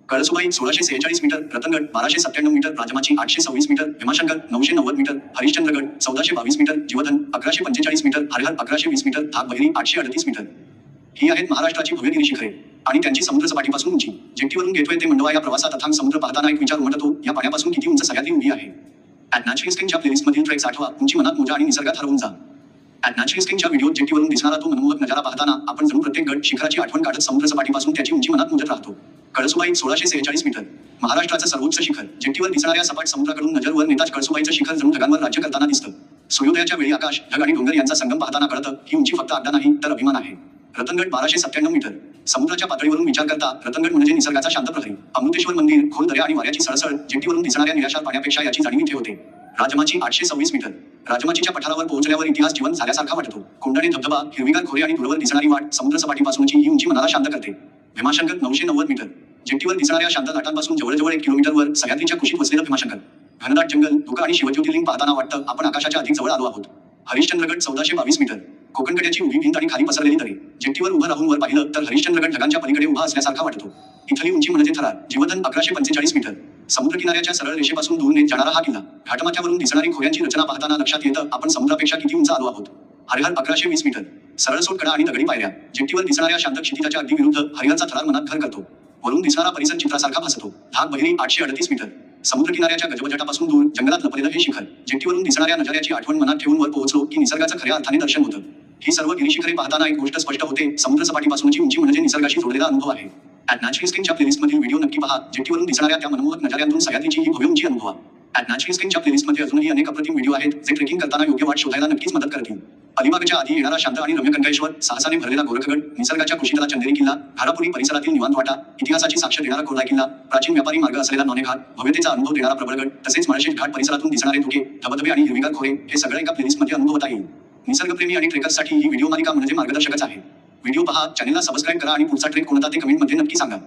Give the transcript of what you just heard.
Kalsubai 1646 metre, Ratangad 1297 metre, Rajmachi 826 metre, Bhimashankar 990 metre, Harishchandragad 1422 metre, Jivdhan 1145 metre, Harihar 1120 metre, Dhakbahiri 838 metre. ही आहेत महाराष्ट्राची भव्य गिरीशिखरे आणि त्यांची समुद्र सपाटीपासून उंची. जेटीवरून गेटवे ते मंडवा या प्रवासात अथांग समुद्र पाहताना एक विचार उमटतो, या पाण्यापासून किती उंच सह्याद्री उभी आहे. ॲट नॅचरल स्किनच्या प्लेलिस्टमधील ट्रेक्स आठवा, उंची मनात मोजा आणि निसर्गात हरवून जा. ॲट नॅचरल स्किनच्या व्हिडिओ जेटीवरून दिसणारा तो मनमोहक नजारा पाहताना आपण जणू प्रत्येक गड शिखराची आठवण काढत समुद्र सपाटीपासून त्याची उंची मनात मोजत राहतो. कळसुबाई 1646 मीटर, महाराष्ट्राचं सर्वोच्च शिखर. जेटीवर दिसणाऱ्या सपाट समुद्राकडून नजर वर नेताच कळसुबाईचं शिखर जणू ढगांवर राज्य करताना दिसतं. सूर्योदयाच्या वेळी आकाश, ढग आणि डोंगर यांचा संगम पाहताना कळतं, ही उंची फक्त अड्डा नाही तर अभिमान आहे. रतनगड 1297 मीटर, समुद्राच्या पातळीवरून विचार करता रतनगड म्हणजे निसर्गाचा शांत प्रहरी. अमृतेश्वर मंदिर, खोल दर्या आणि वाऱ्याची सळसळ, जेटीवरून दिसणाऱ्या निराशार पाण्यापेक्षा याची जाणीव इथे होते. राजमाची 826 मीटर, राजमाचीच्या पठारावर पोहोचल्यावर इतिहास जिवंत झाल्यासारखा वाटतो. कोंडाणे धबधबा, हिरवीगार खोरे आणि दूरवर दिसणारी वाट, समुद्र सपाटीपासूनची ही उंची मनाला शांत करते. भीमाशंकर 990 मीटर, जेटीवर दिसणाऱ्या शांत लाटांपासून जवळजवळ 1 किलोमीटरवर सह्याद्रीच्या कुशीत वसलेलं भीमाशंकर. घनदाट जंगल, धुकं आणि शिवज्योतिर्लिंग पाहताना वाटतं आपण आकाशाच्या अधिक जवळ आलो आहोत. हरिश्चंद्रगड 1422 मीटर, कोकणकड्याची उभी भिंत आणि खाली पसरलेली तरे. जेटीवर उभं राहून वर पाहिलं तर हरिश्चंद्रगड ढगांच्या पलीकडे उभा असल्यासारखा वाटतो. इथली उंची म्हणजे थरार. जीवधन 1145 मीटर, समुद्रकिनाऱ्याच्या सरळ रेषेपासून दूर नेत जाणारा हा किल्ला. घाटमाथ्यावरून दिसणारी खोऱ्यांची रचना पाहताना लक्षात येतं आपण समुद्रापेक्षा किती उंच आलो आहोत. हरिहर 1120 मीटर, सरळसोट कडा आणि दगडी पायऱ्या. जेटीवर दिसणाऱ्या शांत क्षितिजाच्या अगदी विरुद्ध हरिहरचा थरार मनात घर करतो. वरून दिसणारा परिसर चित्रासारखा भासतो. धाकबहिरी 838 मीटर, समुद्रकिनाऱ्याच्या गजबजटापासून दूर जंगलात लपलेलं हे शिखर. जेटीवरून दिसणाऱ्या नजाऱ्याची आठवण मनात ठेवून वर पोहोचलो की निसर्गाचं खऱ्या अर्थाने दर्शन होतं. ही सर्व गिरीशिखरे पाहताना एक गोष्ट स्पष्ट होते, समुद्र सपाटीपासूनची उंची म्हणजे निसर्गाशी जोडलेला अनुभव आहे. ॲट नॅचरल स्किनच्या प्लेलिस्टमधील व्हिडिओ नक्की पहा. जेटीवरून दिसणाऱ्या त्या मनमोहक नजाऱ्यांतून सह्याद्रीची ही भव्य उंची अनुभवा. ॲट नॅचरल स्किनच्या प्लेलिस्टमध्ये अजूनही अनेक अप्रतिम व्हिडिओ आहेत जे ट्रेकिंग करताना योग्य वाट शोधायला नक्कीच मदत करतील. अलिबागच्या आधी येणारा शांत आणि रम्य कनकेश्वर, साहसाने भरलेला गोरखगड, निसर्गाच्या कुशीतला चंदेरी किल्ला, घारापुरी परिसरातील निवांत वाटा, इतिहासाची साक्ष देणारा कोरडा किल्ला, प्राचीन व्यापारी मार्ग असलेला नॉने घाट, भव्यतेचा अनुभव देणारा प्रबळगड, तसेच माळशेज घाट परिसरातून दिसणारे धुके, धबधबे आणि हिरवीगार खोरे, हे सगळं एका प्लेलिस्टमध्ये अनुभवता येईल. निसर्गप्रेमी आणि ट्रेकर्ससाठी ही व्हिडिओ मालिका म्हणजे मार्गदर्शकच आहे. व्हिडिओ पहा, चॅनेलला सबस्क्राईब करा आणि पुढचा ट्रेक कोणता ते कमेंटमध्ये नक्की सांगा.